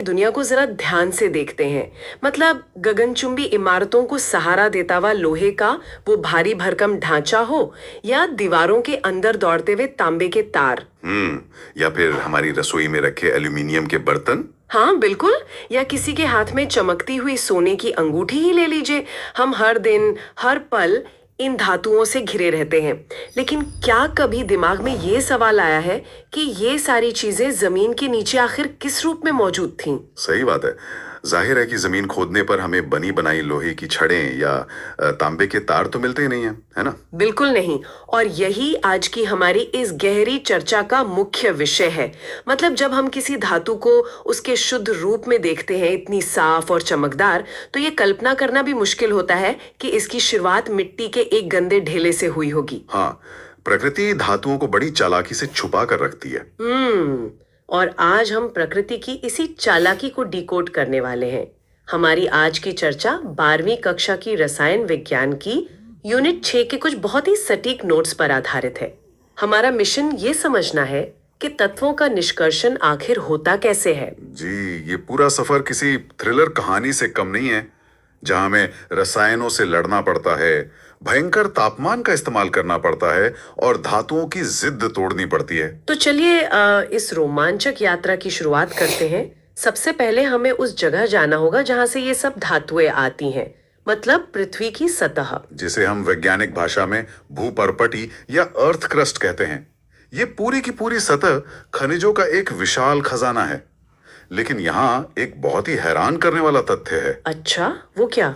दुनिया को जरा ध्यान से देखते हैं। मतलब गगनचुंबी इमारतों को सहारा देता हुआ लोहे का वो भारी भरकम ढांचा हो, या दीवारों के अंदर दौड़ते हुए तांबे के तार। या फिर हमारी रसोई में रखे एल्यूमिनियम के बर्तन। हाँ बिल्कुल, या किसी के हाथ में चमकती हुई सोने की अंगूठी ही ले लीजिए। हम हर दिन हर पल इन धातुओं से घिरे रहते हैं। लेकिन क्या कभी दिमाग में ये सवाल आया है कि ये सारी चीजें जमीन के नीचे आखिर किस रूप में मौजूद थीं? सही बात है। जाहिर है कि जमीन खोदने पर हमें बनी बनाई लोहे की छड़ें या तांबे के तार तो मिलते ही नहीं है ना? बिल्कुल नहीं। और यही आज की हमारी इस गहरी चर्चा का मुख्य विषय है। मतलब जब हम किसी धातु को उसके शुद्ध रूप में देखते हैं, इतनी साफ और चमकदार, तो ये कल्पना करना भी मुश्किल होता है कि इसकी शुरुआत मिट्टी के एक गंदे ढेले से हुई होगी। हाँ, प्रकृति धातुओं को बड़ी चालाकी से छुपा कर रखती है। और आज हम प्रकृति की इसी चालाकी को डिकोड करने वाले हैं। हमारी आज की चर्चा 12वीं कक्षा की रसायन विज्ञान की यूनिट 6 के कुछ बहुत ही सटीक नोट्स पर आधारित है। हमारा मिशन ये समझना है कि तत्वों का निष्कर्षण आखिर होता कैसे है। जी, ये पूरा सफर किसी थ्रिलर कहानी से कम नहीं है, जहां हमें रसायनों से लड़ना पड़ता है, भयंकर तापमान का इस्तेमाल करना पड़ता है और धातुओं की जिद तोड़नी पड़ती है। तो चलिए इस रोमांचक यात्रा की शुरुआत करते हैं। सबसे पहले हमें उस जगह जाना होगा जहां से ये सब धातुएं आती हैं, मतलब पृथ्वी की सतह, जिसे हम वैज्ञानिक भाषा में भूपर्पटी या अर्थ क्रस्ट कहते हैं। ये पूरी की पूरी सतह खनिजों का एक विशाल खजाना है। लेकिन यहाँ एक बहुत ही हैरान करने वाला तथ्य है। अच्छा, वो क्या?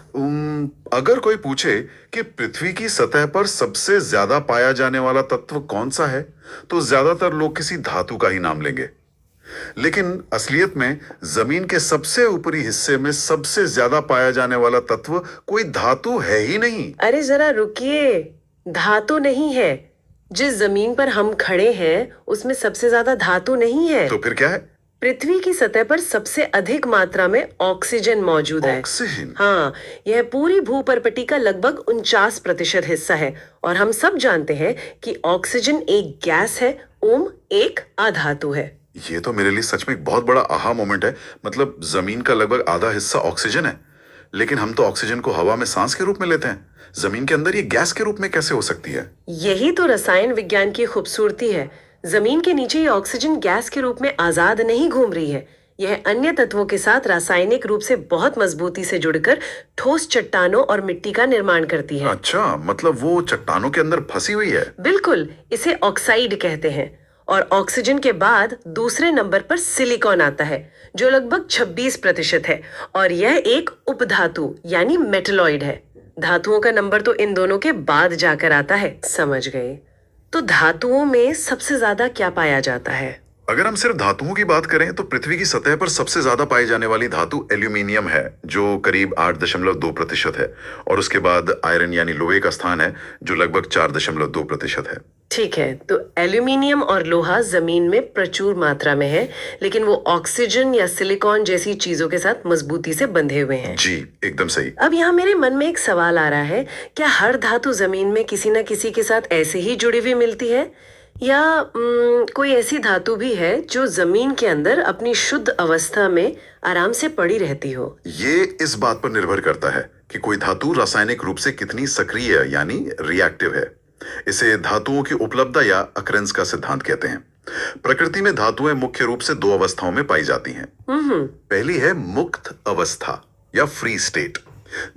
अगर कोई पूछे कि पृथ्वी की सतह पर सबसे ज्यादा पाया जाने वाला तत्व कौन सा है, तो ज्यादातर लोग किसी धातु का ही नाम लेंगे। लेकिन असलियत में जमीन के सबसे ऊपरी हिस्से में सबसे ज्यादा पाया जाने वाला तत्व कोई धातु है ही नहीं। अरे जरा रुकिए, धातु नहीं है। जिस जमीन पर हम खड़े हैं उसमें सबसे ज्यादा धातु नहीं है। तो फिर क्या है? पृथ्वी की सतह पर सबसे अधिक मात्रा में ऑक्सीजन मौजूद है। ऑक्सीजन? हाँ, यह पूरी भूपर्पटी का लगभग 49% हिस्सा है। और हम सब जानते हैं कि ऑक्सीजन एक गैस है, ओम एक अधातु है। ये तो मेरे लिए सच में एक बहुत बड़ा आहा मोमेंट है। मतलब जमीन का लगभग आधा हिस्सा ऑक्सीजन है, लेकिन हम तो ऑक्सीजन को हवा में सांस के रूप में लेते हैं। जमीन के अंदर ये गैस के रूप में कैसे हो सकती है? यही तो रसायन विज्ञान की खूबसूरती है। जमीन के नीचे ये ऑक्सीजन गैस के रूप में आजाद नहीं घूम रही है। यह अन्य तत्वों के साथ रासायनिक रूप से बहुत मजबूती से जुड़कर ठोस चट्टानों और मिट्टी का निर्माण करती है। अच्छा, मतलब वो चट्टानों के अंदर फंसी हुई है। बिल्कुल, इसे ऑक्साइड कहते हैं। और ऑक्सीजन के बाद दूसरे नंबर पर सिलिकॉन आता है, जो लगभग 26% है। और यह एक उपधातु यानी मेटलॉइड है। धातुओं का नंबर तो इन दोनों के बाद जाकर आता है। समझ गए? तो धातुओं में सबसे ज्यादा क्या पाया जाता है? अगर हम सिर्फ धातुओं की बात करें तो पृथ्वी की सतह पर सबसे ज्यादा पाई जाने वाली धातु एल्यूमिनियम है, जो करीब 8.2% है। और उसके बाद आयरन यानी लोहे का स्थान है, जो लगभग 4.2% है। ठीक है, तो एल्यूमिनियम और लोहा जमीन में प्रचुर मात्रा में है, लेकिन वो ऑक्सीजन या सिलिकॉन जैसी चीजों के साथ मजबूती से बंधे हुए हैं। जी, एकदम सही। अब यहाँ मेरे मन में एक सवाल आ रहा है, क्या हर धातु जमीन में किसी न किसी के साथ ऐसे ही जुड़ी हुई मिलती है, या कोई ऐसी धातु भी है जो जमीन के अंदर अपनी शुद्ध अवस्था में आराम से पड़ी रहती हो? ये इस बात पर निर्भर करता है कि कोई धातु रासायनिक रूप से कितनी सक्रिय यानी रिएक्टिव है। इसे धातुओं की उपलब्धता या अकरेंस का सिद्धांत कहते हैं। प्रकृति में धातुएं मुख्य रूप से 2 अवस्थाओं में पाई जाती हैं। पहली है मुक्त अवस्था या फ्री स्टेट।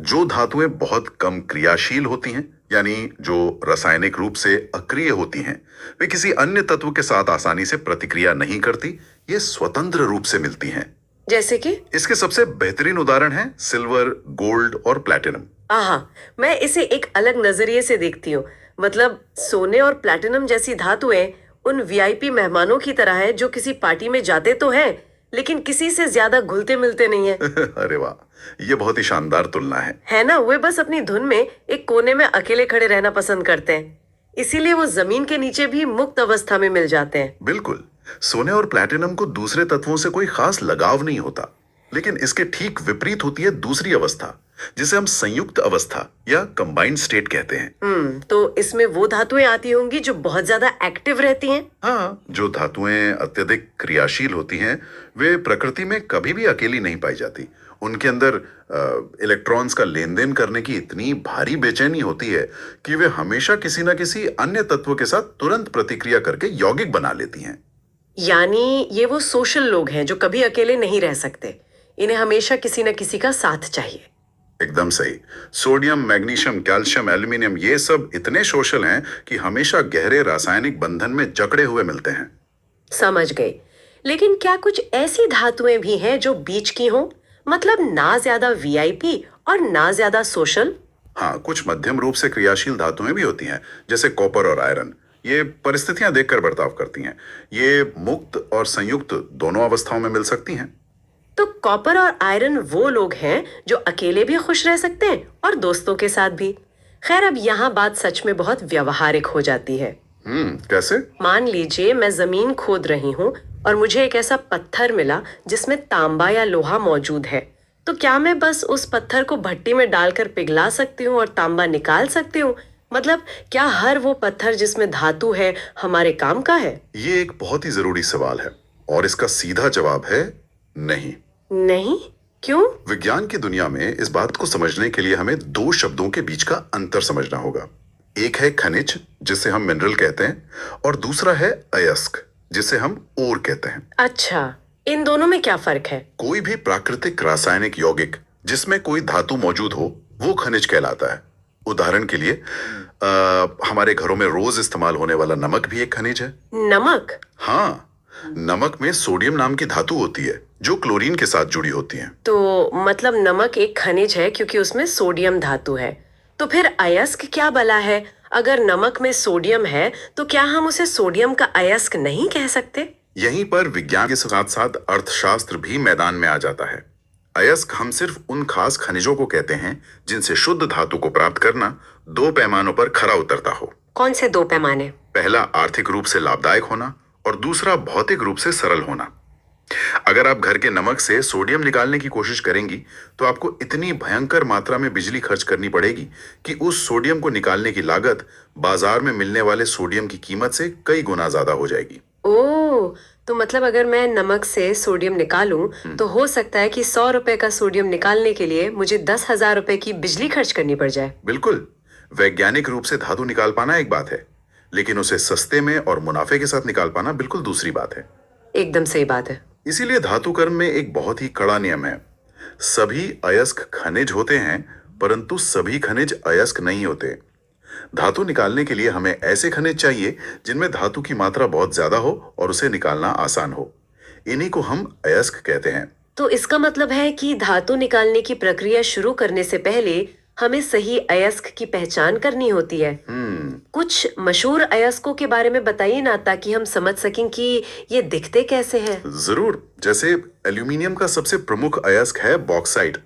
जो धातुएं बहुत कम क्रियाशील होती हैं, यानी जो रासायनिक रूप से अक्रिय होती हैं, वे किसी अन्य तत्व के साथ आसानी से प्रतिक्रिया नहीं करती, ये स्वतंत्र रूप से मिलती हैं। जैसे कि? इसके सबसे बेहतरीन उदाहरण हैं सिल्वर, गोल्ड और प्लैटिनम। आहा, मैं इसे एक अलग नजरिए से देखती हूँ। मतलब सोने और प्लैटिनम जैसी धातुएं उन वीआईपी मेहमानों की तरह है जो किसी पार्टी में जाते तो हैं, लेकिन किसी से ज्यादा घुलते मिलते नहीं है। अरे वाह, ये बहुत ही शानदार तुलना है ना? वे बस अपनी धुन में एक कोने में अकेले खड़े रहना पसंद करते हैं, इसीलिए वो जमीन के नीचे भी मुक्त अवस्था में मिल जाते हैं। बिल्कुल, सोने और प्लैटिनम को दूसरे तत्वों से कोई खास लगाव नहीं होता, लेकिन इसके ठीक विपरीत होती है दूसरी अवस्था, जिसे हम संयुक्त अवस्था या कंबाइंड स्टेट कहते हैं। तो इसमें वो धातुएं आती होंगी जो बहुत ज्यादा एक्टिव रहती हैं। हाँ, जो धातुएं अत्यधिक क्रियाशील होती हैं वे प्रकृति में कभी भी अकेली नहीं पाई जाती। उनके अंदर इलेक्ट्रॉन्स का लेन देन करने की इतनी भारी बेचैनी होती है कि वे हमेशा किसी न किसी अन्य तत्व के साथ तुरंत प्रतिक्रिया करके यौगिक बना लेती हैं। यानी ये वो सोशल लोग हैं जो कभी अकेले नहीं रह सकते। इन्हें हमेशा किसी न किसी का साथ चाहिए। एकदम सही। सोडियम, मैग्नीशियम, कैल्शियम, एल्यूमिनियम ये सब इतने सोशल हैं कि हमेशा गहरे रासायनिक बंधन में जकड़े हुए मिलते हैं। समझ गई। लेकिन क्या कुछ ऐसी धातुएं भी हैं जो बीच की हों, मतलब ना ज्यादा वीआईपी और ना ज्यादा सोशल? हाँ, कुछ मध्यम रूप से क्रियाशील धातुएं भी होती हैं, जैसे कॉपर और आयरन। ये परिस्थितियां देखकर बर्ताव करती हैं। ये मुक्त और संयुक्त दोनों अवस्थाओं में मिल सकती हैं। तो कॉपर और आयरन वो लोग हैं जो अकेले भी खुश रह सकते हैं और दोस्तों के साथ भी। खैर, अब यहाँ बात सच में बहुत व्यवहारिक हो जाती है। कैसे? मान लीजिए मैं जमीन खोद रही हूँ और मुझे एक ऐसा पत्थर मिला जिसमें तांबा या लोहा मौजूद है। तो क्या मैं बस उस पत्थर को भट्टी में डालकर पिघला सकती हूँ और तांबा निकाल सकती हूँ? मतलब क्या हर वो पत्थर जिसमें धातु है हमारे काम का है? ये एक बहुत ही जरूरी सवाल है और इसका सीधा जवाब है नहीं। नहीं? क्यों? विज्ञान की दुनिया में इस बात को समझने के लिए हमें दो शब्दों के बीच का अंतर समझना होगा। एक है खनिज, जिसे हम मिनरल कहते हैं, और दूसरा है अयस्क, जिसे हम ओर कहते हैं। अच्छा, इन दोनों में क्या फर्क है? कोई भी प्राकृतिक रासायनिक यौगिक जिसमें कोई धातु मौजूद हो वो खनिज कहलाता है। उदाहरण के लिए हमारे घरों में रोज इस्तेमाल होने वाला नमक भी एक खनिज है। नमक? हाँ, नमक में सोडियम नाम की धातु होती है जो क्लोरीन के साथ जुड़ी होती है। तो मतलब नमक एक खनिज है क्योंकि उसमें सोडियम धातु है। तो फिर अयस्क क्या बला है? अगर नमक में सोडियम है तो क्या हम उसे सोडियम का अयस्क नहीं कह सकते? यहीं पर विज्ञान के साथ साथ अर्थशास्त्र भी मैदान में आ जाता है। अयस्क हम सिर्फ उन खास खनिजों को कहते हैं जिनसे शुद्ध धातु को प्राप्त करना दो पैमानों पर खरा उतरता हो। कौन से दो पैमाने? पहला आर्थिक रूप से लाभदायक होना और दूसरा भौतिक रूप से सरल होना। अगर आप घर के नमक से सोडियम निकालने की कोशिश करेंगी तो आपको इतनी भयंकर मात्रा में बिजली खर्च करनी पड़ेगी कि उस सोडियम को निकालने की लागत बाजार में मिलने वाले सोडियम की कीमत से कई गुना ज्यादा हो जाएगी। ओह, तो मतलब अगर मैं नमक से सोडियम निकालूं तो हो सकता है कि 100 रुपए का सोडियम निकालने के लिए मुझे 10,000 रुपए की बिजली खर्च करनी पड़ जाए। बिल्कुल। वैज्ञानिक रूप से धातु निकाल पाना एक बात है, लेकिन उसे सस्ते में और मुनाफे के साथ निकाल पाना बिल्कुल दूसरी बात है। एकदम सही बात है। इसीलिए धातु कर्म में एक बहुत ही कड़ा नियम है। सभी अयस्क खनिज होते हैं, परंतु सभी खनिज अयस्क नहीं होते। धातु निकालने के लिए हमें ऐसे खनिज चाहिए जिनमें धातु की मात्रा बहुत ज्यादा हो और उसे निकालना आसान हो। इन्हीं को हम अयस्क कहते हैं। तो इसका मतलब है कि धातु निकालने की प्रक्रिया शुरू करने से पहले हमें सही अयस्क की पहचान करनी होती है। कुछ मशहूर अयस्कों के बारे में बताइए ना, ताकि हम समझ सकें कि ये दिखते कैसे हैं। जरूर। जैसे एल्यूमिनियम का सबसे प्रमुख अयस्क है बॉक्साइट।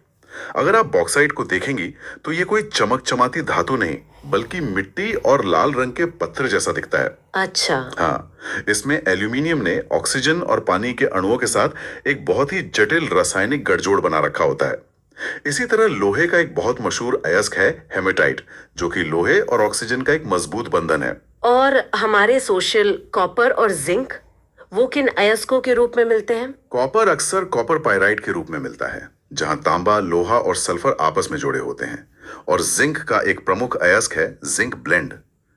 अगर आप बॉक्साइट को देखेंगी तो ये कोई चमक चमाती धातु नहीं, बल्कि मिट्टी और लाल रंग के पत्थर जैसा दिखता है। अच्छा। हाँ, इसमें एल्यूमिनियम ने ऑक्सीजन और पानी के अणुओं के साथ एक बहुत ही जटिल रासायनिक गठजोड़ बना रखा होता है। इसी तरह लोहे का एक बहुत मशहूर अयस्क है हेमेटाइट, जो कि लोहे और ऑक्सीजन का एक मजबूत बंधन है। और हमारे सोशल कॉपर और जिंक, वो किन अयस्कों के रूप में मिलते हैं? कॉपर अक्सर कॉपर पाइराइट के रूप में मिलता है, जहां तांबा, लोहा और सल्फर आपस में जुड़े होते हैं। और जिंक का एक प्रमुख अयस्क है जिंक ब्लेंड,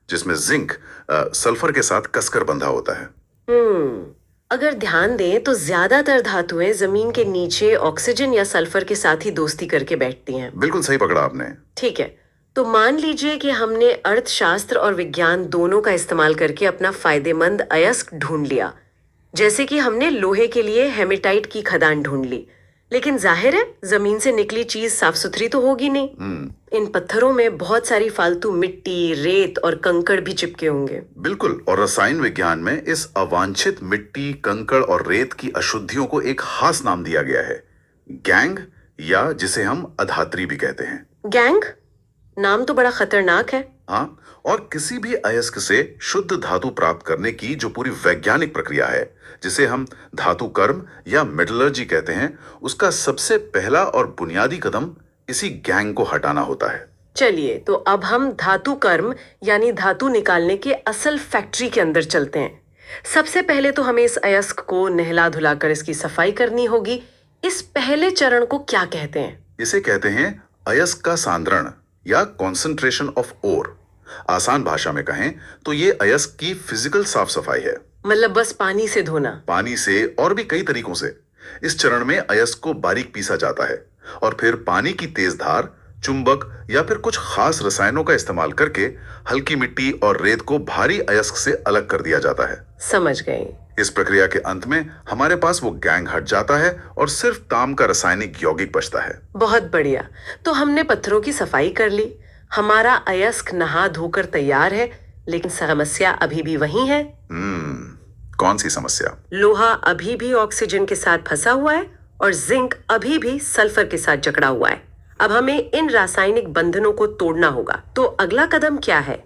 जिसमें जिंक सल्फर के साथ कसकर बंधा होता है। अगर ध्यान दें तो ज्यादातर धातुएं जमीन के नीचे ऑक्सीजन या सल्फर के साथ ही दोस्ती करके बैठती हैं। बिल्कुल सही पकड़ा आपने। ठीक है, तो मान लीजिए कि हमने अर्थशास्त्र और विज्ञान दोनों का इस्तेमाल करके अपना फायदेमंद अयस्क ढूंढ लिया। जैसे कि हमने लोहे के लिए हेमेटाइट की खदान ढूंढ ली, लेकिन जाहिर है जमीन से निकली चीज साफ सुथरी तो होगी नहीं। इन पत्थरों में बहुत सारी फालतू मिट्टी, रेत और कंकड़ भी चिपके होंगे। बिल्कुल। और रसायन विज्ञान में इस अवांछित मिट्टी, कंकड़ और रेत की अशुद्धियों को एक खास नाम दिया गया है, गैंग, या जिसे हम अधात्री भी कहते हैं। गैंग? नाम तो बड़ा खतरनाक है। हाँ, और किसी भी अयस्क से शुद्ध धातु प्राप्त करने की जो पूरी वैज्ञानिक प्रक्रिया है, जिसे हम धातु कर्म या मेटलर्जी कहते हैं, उसका सबसे पहला और बुनियादी कदम इसी गैंग को हटाना होता है। चलिए, तो अब हम धातु कर्म यानी धातु निकालने के असल फैक्ट्री के अंदर चलते हैं। सबसे पहले तो हमें इस अयस्क को नहला धुलाकर इसकी सफाई करनी होगी। इस पहले चरण को क्या कहते हैं? इसे कहते हैं अयस्क का सांद्रण या कॉन्सेंट्रेशन ऑफ ओर। आसान भाषा में कहें तो ये अयस्क की फिजिकल साफ सफाई है। मतलब बस पानी से धोना? पानी से और भी कई तरीकों से। इस चरण में अयस्क को बारीक पीसा जाता है और फिर पानी की तेज धार, चुंबक या फिर कुछ खास रसायनों का इस्तेमाल करके हल्की मिट्टी और रेत को भारी अयस्क से अलग कर दिया जाता है। समझ गई। इस प्रक्रिया के अंत में हमारे पास वो गैंग हट जाता है और सिर्फ ताम का रासायनिक यौगिक बचता है। बहुत बढ़िया। तो हमने पत्थरों की सफाई कर ली, हमारा अयस्क नहा धोकर तैयार है, लेकिन समस्या अभी भी वही है। कौन सी समस्या? लोहा अभी भी ऑक्सीजन के साथ फंसा हुआ है और जिंक अभी भी सल्फर के साथ जकड़ा हुआ है। अब हमें इन रासायनिक बंधनों को तोड़ना होगा। तो अगला कदम क्या है?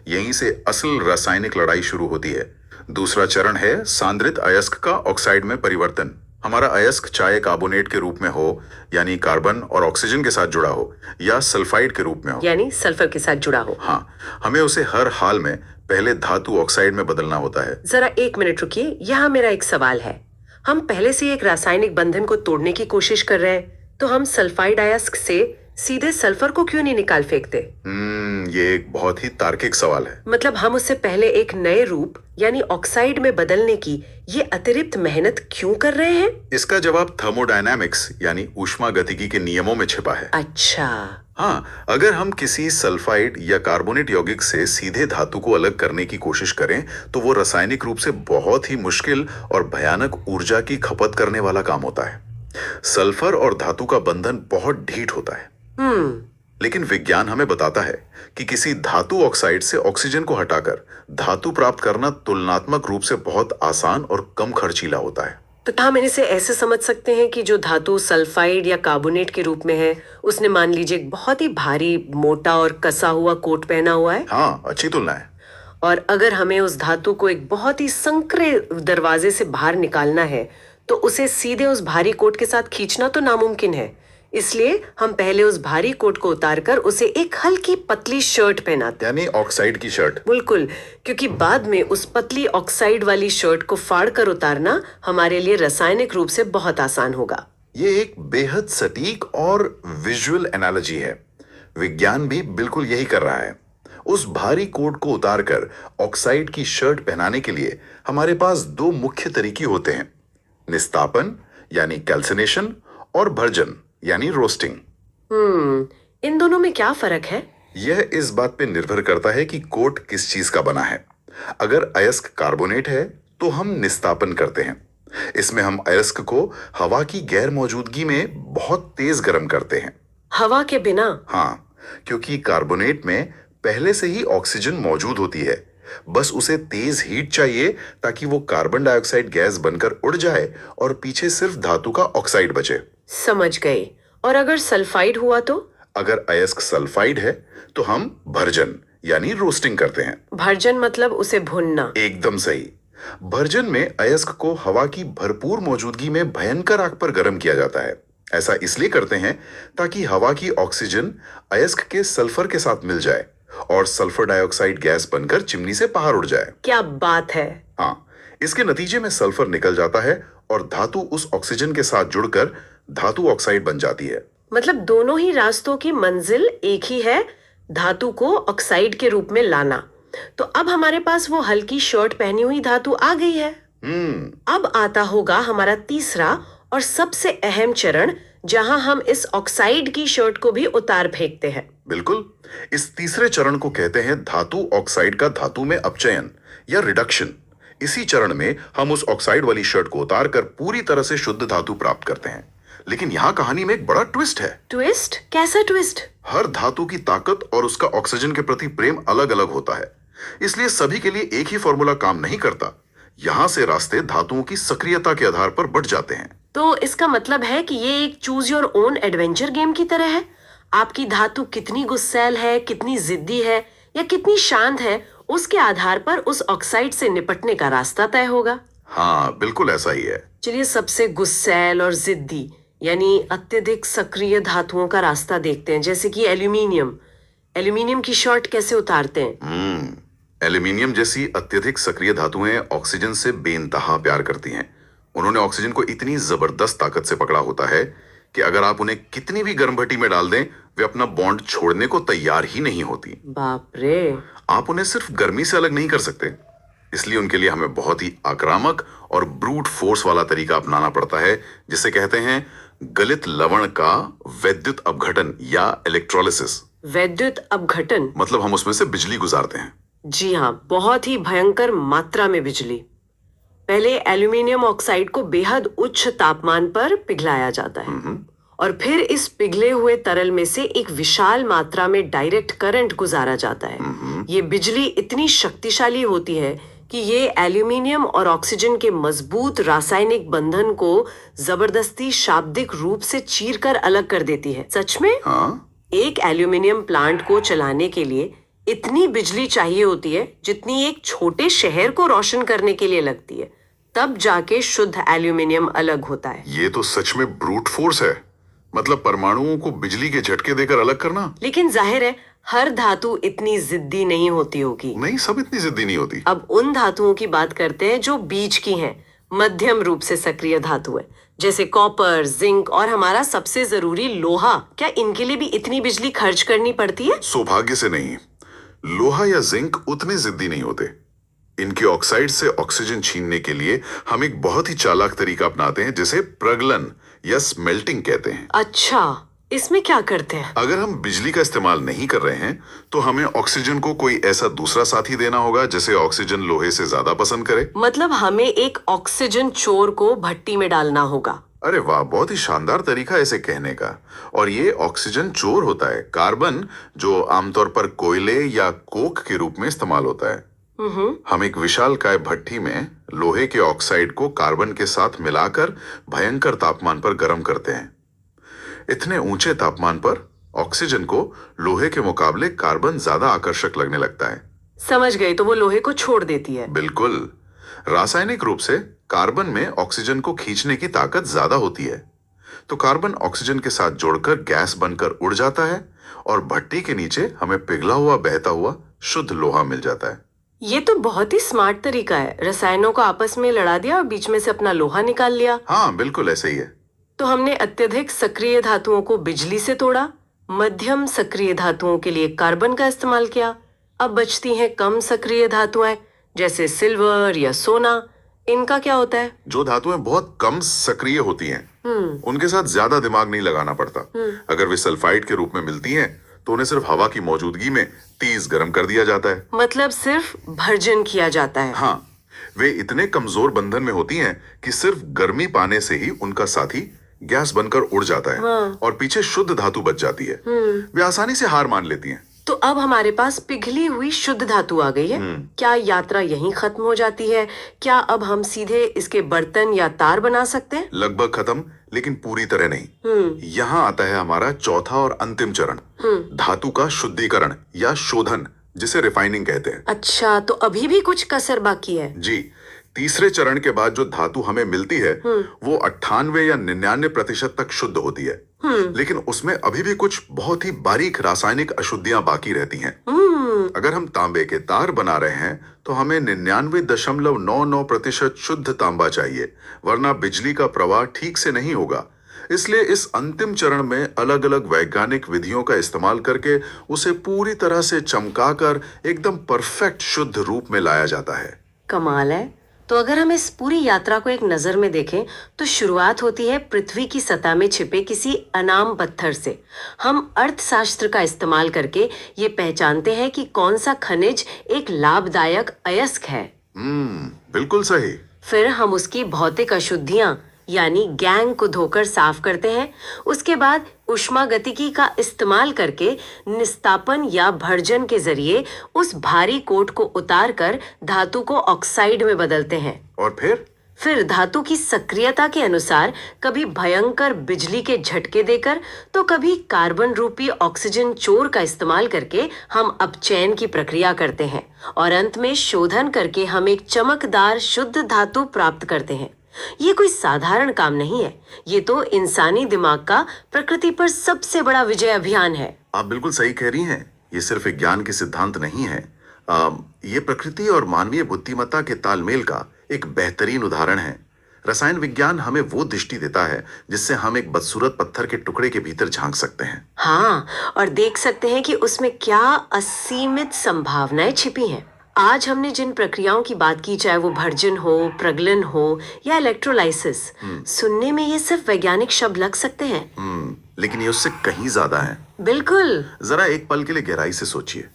यहीं से असल रासायनिक लड़ाई शुरू होती है। दूसरा चरण है सांद्रित अयस्क का ऑक्साइड में परिवर्तन। हमारा अयस्क चाहे कार्बोनेट के रूप में हो, यानी कार्बन और ऑक्सीजन के साथ जुड़ा हो, या सल्फाइड के रूप में हो, यानी सल्फर के साथ जुड़ा हो। हाँ, हमें उसे हर हाल में पहले धातु ऑक्साइड में बदलना होता है। जरा एक मिनट रुकिए, यहाँ मेरा एक सवाल है। हम पहले से एक रासायनिक बंधन को तोड़ने की कोशिश कर रहे हैं, तो हम सल्फाइड अयस्क से सीधे सल्फर को क्यों नहीं निकाल फेंकते? ये एक बहुत ही तार्किक सवाल है। मतलब हम उससे पहले एक नए रूप यानी ऑक्साइड में बदलने की ये अतिरिक्त मेहनत क्यों कर रहे हैं? इसका जवाब थर्मोडायनामिक्स यानी ऊष्मागतिकी के नियमों में छिपा है। अच्छा। हाँ, अगर हम किसी सल्फाइड या कार्बोनेट यौगिक से सीधे धातु को अलग करने की कोशिश करें तो वो रासायनिक रूप से बहुत ही मुश्किल और भयानक ऊर्जा की खपत करने वाला काम होता है। सल्फर और धातु का बंधन बहुत ढीठ होता है। लेकिन विज्ञान हमें बताता है कि किसी धातु ऑक्साइड से ऑक्सीजन को हटाकर धातु प्राप्त करना तुलनात्मक रूप से बहुत आसान और कम खर्चीला होता है। तो क्या हम इसे ऐसे समझ सकते हैं कि जो धातु सल्फाइड या कार्बोनेट के रूप में है, उसने मान लीजिए एक बहुत ही भारी, मोटा और कसा हुआ कोट पहना हुआ है? हाँ, अच्छी तुलना है। और अगर हमें उस धातु को एक बहुत ही संकरे दरवाजे से बाहर निकालना है तो उसे सीधे उस भारी कोट के साथ खींचना तो नामुमकिन है। इसलिए हम पहले उस भारी कोट को उतारकर उसे एक हल्की पतली शर्ट पहनाते हैं, यानी ऑक्साइड की शर्ट। बिल्कुल, क्योंकि बाद में उस पतली ऑक्साइड वाली शर्ट को फाड़कर उतारना हमारे लिए रासायनिक रूप से बहुत आसान होगा। ये एक बेहद सटीक और विजुअल एनालॉजी है। विज्ञान भी बिल्कुल यही कर रहा है। उस भारी कोट को उतारकर ऑक्साइड की शर्ट पहनाने के लिए हमारे पास दो मुख्य तरीके होते हैं, निस्तापन यानी कैल्सिनेशन और भर्जन यानी रोस्टिंग। इन दोनों में क्या फर्क है? यह इस बात पे निर्भर करता है कि कोट किस चीज का बना है। अगर अयस्क कार्बोनेट है तो हम निस्तापन करते हैं। इसमें हम अयस्क को हवा की गैर मौजूदगी में बहुत तेज गर्म करते हैं। हवा के बिना? हाँ, क्योंकि कार्बोनेट में पहले से ही ऑक्सीजन मौजूद होती है। बस उसे तेज हीट चाहिए ताकि वो कार्बन डाइऑक्साइड गैस बनकर उड़ जाए और पीछे सिर्फ धातु का ऑक्साइड बचे। समझ गई। और अगर सल्फाइड हुआ तो? अगर अयस्क सल्फाइड है तो हम भर्जन यानी रोस्टिंग करते हैं। भर्जन मतलब उसे भूनना? एकदम सही। भर्जन में अयस्क को हवा की भरपूर मौजूदगी में भयंकर आग पर गर्म किया जाता है। ऐसा इसलिए करते हैं ताकि हवा की ऑक्सीजन अयस्क के सल्फर के साथ मिल जाए और सल्फर डाइऑक्साइड गैस बनकर चिमनी से बाहर उड़ जाए। क्या बात है! हाँ, इसके नतीजे में सल्फर निकल जाता है और धातु उस ऑक्सीजन के साथ जुड़कर धातु ऑक्साइड बन जाती है। मतलब दोनों ही रास्तों की मंजिल एक ही है, धातु को ऑक्साइड के रूप में लाना। तो अब हमारे पास वो हल्की शर्ट पहनी हुई धातु आ गई है। अब आता होगा हमारा तीसरा और सबसे अहम चरण, जहां हम इस ऑक्साइड की शर्ट को भी उतार फेंकते हैं। बिल्कुल, इस तीसरे चरण को कहते हैं धातु ऑक्साइड का धातु में अपचयन या रिडक्शन। इसी चरण में हम उस ऑक्साइड वाली शर्ट को उतारकर पूरी तरह से शुद्ध धातु प्राप्त करते हैं। लेकिन यहाँ कहानी में एक बड़ा ट्विस्ट है। ट्विस्ट? कैसा ट्विस्ट? हर धातु की ताकत और उसका ऑक्सीजन के प्रति प्रेम अलग अलग होता है, इसलिए सभी के लिए एक ही फॉर्मूला काम नहीं करता। यहाँ से रास्ते धातुओं की सक्रियता के आधार पर बढ़ जाते हैं। तो इसका मतलब है कि ये एक choose your own adventure game की तरह है। आपकी धातु कितनी गुस्सैल है, कितनी जिद्दी है या कितनी शांत है, उसके आधार पर उस ऑक्साइड से निपटने का रास्ता तय होगा। हाँ, बिल्कुल ऐसा ही है। चलिए, सबसे गुस्सैल और जिद्दी यानी अत्यधिक सक्रिय धातुओं का रास्ता देखते हैं, जैसे कि एल्यूमिनियम। एल्यूमिनियम की शॉर्ट कैसे उतारते हैं? एल्यूमिनियम जैसी अत्यधिक सक्रिय धातुएं ऑक्सीजन से बेइंतहा प्यार करती हैं। उन्होंने ऑक्सीजन को इतनी जबरदस्त ताकत से पकड़ा होता है कि अगर आप उन्हें कितनी भी गर्म भट्टी में डाल दें, वे अपना बॉन्ड छोड़ने को तैयार ही नहीं होती। बाप रे। आप उन्हें सिर्फ गर्मी से अलग नहीं कर सकते, इसलिए उनके लिए हमें बहुत ही आक्रामक और ब्रूट फोर्स वाला तरीका अपनाना पड़ता है, जिसे कहते हैं गलित लवण का वैद्युत अपघटन या इलेक्ट्रोलिसिस। वैद्युत अपघटन मतलब हम उसमें से बिजली गुजारते हैं। जी हाँ, बहुत ही भयंकर मात्रा में बिजली। पहले एल्यूमिनियम ऑक्साइड को बेहद उच्च तापमान पर पिघलाया जाता है और फिर इस पिघले हुए तरल में से एक विशाल मात्रा में डायरेक्ट करंट गुजारा जाता है। ये बिजली इतनी शक्तिशाली होती है कि ये एल्यूमिनियम और ऑक्सीजन के मजबूत रासायनिक बंधन को जबरदस्ती शाब्दिक रूप से चीरकर अलग कर देती है। सच में? हाँ, एक एल्यूमिनियम प्लांट को चलाने के लिए इतनी बिजली चाहिए होती है जितनी एक छोटे शहर को रोशन करने के लिए लगती है। तब जाके शुद्ध एल्यूमिनियम अलग होता है। ये तो सच में ब्रूट फोर्स है। मतलब परमाणुओं को बिजली के झटके देकर अलग करना। लेकिन जाहिर है हर धातु इतनी जिद्दी नहीं होती होगी। नहीं, सब इतनी जिद्दी नहीं होती। अब उन धातुओं की बात करते हैं जो बीच की हैं, मध्यम रूप से सक्रिय धातु है, जैसे कॉपर, जिंक और हमारा सबसे जरूरी लोहा। क्या इनके लिए भी इतनी बिजली खर्च करनी पड़ती है? सौभाग्य से नहीं। लोहा या जिंक उतने जिद्दी नहीं होते। इनके ऑक्साइड से ऑक्सीजन छीनने के लिए हम एक बहुत ही चालाक तरीका अपनाते हैं, जिसे प्रगलन या स्मेल्टिंग कहते हैं। अच्छा, इसमें क्या करते हैं? अगर हम बिजली का इस्तेमाल नहीं कर रहे हैं तो हमें ऑक्सीजन को कोई ऐसा दूसरा साथी देना होगा जिसे ऑक्सीजन लोहे से ज्यादा पसंद करे। मतलब हमें एक ऑक्सीजन चोर को भट्टी में डालना होगा। अरे वाह, बहुत ही शानदार तरीका है इसे कहने का। और ये ऑक्सीजन चोर होता है कार्बन, जो आमतौर पर कोयले या कोक के रूप में इस्तेमाल होता है। हम एक विशालकाय भट्टी में लोहे के ऑक्साइड को कार्बन के साथ मिलाकर भयंकर तापमान पर गर्म करते हैं। इतने ऊंचे तापमान पर ऑक्सीजन को लोहे के मुकाबले कार्बन ज्यादा आकर्षक लगने लगता है। समझ गई, तो वो लोहे को छोड़ देती है। बिल्कुल। रासायनिक रूप से कार्बन में ऑक्सीजन को खींचने की ताकत ज्यादा होती है, तो कार्बन ऑक्सीजन के साथ जोड़कर गैस बनकर उड़ जाता है और भट्टी के नीचे हमें पिघला हुआ बहता हुआ शुद्ध लोहा मिल जाता है। ये तो बहुत ही स्मार्ट तरीका है। रसायनों को आपस में लड़ा दिया और बीच में से अपना लोहा निकाल लिया। हाँ, बिल्कुल ऐसे ही है। तो हमने अत्यधिक सक्रिय धातुओं को बिजली से तोड़ा, मध्यम सक्रिय धातुओं के लिए कार्बन का इस्तेमाल किया। अब बचती हैं कम सक्रिय धातुएं, जैसे सिल्वर या सोना। इनका क्या होता है? जो धातुएं बहुत कम सक्रिय होती हैं, उनके साथ ज्यादा दिमाग नहीं लगाना पड़ता। अगर वे सल्फाइड के रूप में मिलती हैं तो उन्हें सिर्फ हवा की मौजूदगी में तेज गर्म कर दिया जाता है। मतलब सिर्फ भर्जन किया जाता है। हाँ, वे इतने कमजोर बंधन में होती हैं कि सिर्फ गर्मी पाने से ही उनका साथी गैस बनकर उड़ जाता है और पीछे शुद्ध धातु बच जाती है। वे आसानी से हार मान लेती हैं। तो अब हमारे पास पिघली हुई शुद्ध धातु आ गई है। क्या यात्रा यहीं खत्म हो जाती है? क्या अब हम सीधे इसके बर्तन या तार बना सकते हैं? लगभग खत्म, लेकिन पूरी तरह नहीं। यहाँ आता है हमारा चौथा और अंतिम चरण, धातु का शुद्धिकरण या शोधन, जिसे रिफाइनिंग कहते हैं। अच्छा, तो अभी भी कुछ कसर बाकी है। जी, तीसरे चरण के बाद जो धातु हमें मिलती है वो 98 या 99% तक शुद्ध होती है, लेकिन उसमें अभी भी कुछ बहुत ही बारीक रासायनिक अशुद्धियां बाकी रहती हैं। अगर हम तांबे के तार बना रहे हैं तो हमें 99.99% शुद्ध तांबा चाहिए, वरना बिजली का प्रवाह ठीक से नहीं होगा। इसलिए इस अंतिम चरण में अलग अलग वैज्ञानिक विधियों का इस्तेमाल करके उसे पूरी तरह से चमकाकर एकदम परफेक्ट शुद्ध रूप में लाया जाता है। कमाल है। तो अगर हम इस पूरी यात्रा को एक नजर में देखें तो शुरुआत होती है पृथ्वी की सतह में छिपे किसी अनाम पत्थर से। हम अर्थशास्त्र का इस्तेमाल करके ये पहचानते हैं कि कौन सा खनिज एक लाभदायक अयस्क है। बिल्कुल सही। फिर हम उसकी भौतिक अशुद्धियां यानी गैंग को धोकर साफ करते हैं। उसके बाद उष्मागतिकी का इस्तेमाल करके निस्तापन या भर्जन के जरिए उस भारी कोट को उतार कर धातु को ऑक्साइड में बदलते हैं। और फिर धातु की सक्रियता के अनुसार कभी भयंकर बिजली के झटके देकर तो कभी कार्बन रूपी ऑक्सीजन चोर का इस्तेमाल करके हम अपचयन की प्रक्रिया करते हैं और अंत में शोधन करके हम एक चमकदार शुद्ध धातु प्राप्त करते हैं। ये कोई साधारण काम नहीं है। ये तो इंसानी दिमाग का प्रकृति पर सबसे बड़ा विजय अभियान है। आप बिल्कुल सही कह रही हैं। ये सिर्फ विज्ञान के सिद्धांत नहीं है। ये प्रकृति और मानवीय बुद्धिमत्ता के तालमेल का एक बेहतरीन उदाहरण है। रसायन विज्ञान हमें वो दृष्टि देता है जिससे हम एक बदसूरत पत्थर के टुकड़े के भीतर झांक सकते हैं। हाँ, और देख सकते हैं कि उसमें क्या असीमित संभावनाएं छिपी हैं। आज हमने जिन प्रक्रियाओं की बात की, चाहे वो भर्जन हो, प्रगलन हो या इलेक्ट्रोलाइसिस, सुनने में ये सिर्फ वैज्ञानिक शब्द लग सकते हैं। लेकिन ये उससे कहीं ज्यादा है। बिल्कुल। जरा एक पल के लिए गहराई से सोचिए।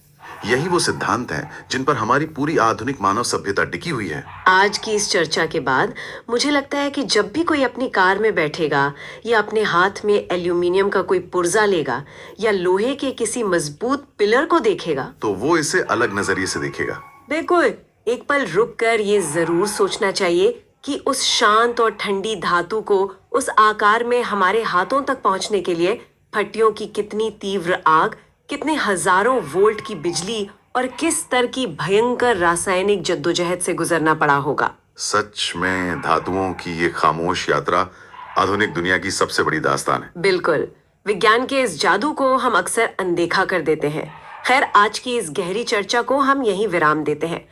यही वो सिद्धांत हैं जिन पर हमारी पूरी आधुनिक मानव सभ्यता टिकी हुई है। आज की इस चर्चा के बाद मुझे लगता है कि जब भी कोई अपनी कार में बैठेगा या अपने हाथ में एल्यूमिनियम का कोई पुर्जा लेगा या लोहे के किसी मजबूत पिलर को देखेगा, तो वो इसे अलग नजरिए से देखेगा। बिल्कुल। एक पल रुककर ये जरूर सोचना चाहिए कि उस शांत और ठंडी धातु को उस आकार में हमारे हाथों तक पहुंचने के लिए भट्टियों की कितनी तीव्र आग, कितने हजारों वोल्ट की बिजली और किस स्तर की भयंकर रासायनिक जद्दोजहद से गुजरना पड़ा होगा। सच में धातुओं की ये खामोश यात्रा आधुनिक दुनिया की सबसे बड़ी दास्तान है। बिल्कुल। विज्ञान के इस जादू को हम अक्सर अनदेखा कर देते हैं। खैर, आज की इस गहरी चर्चा को हम यहीं विराम देते हैं।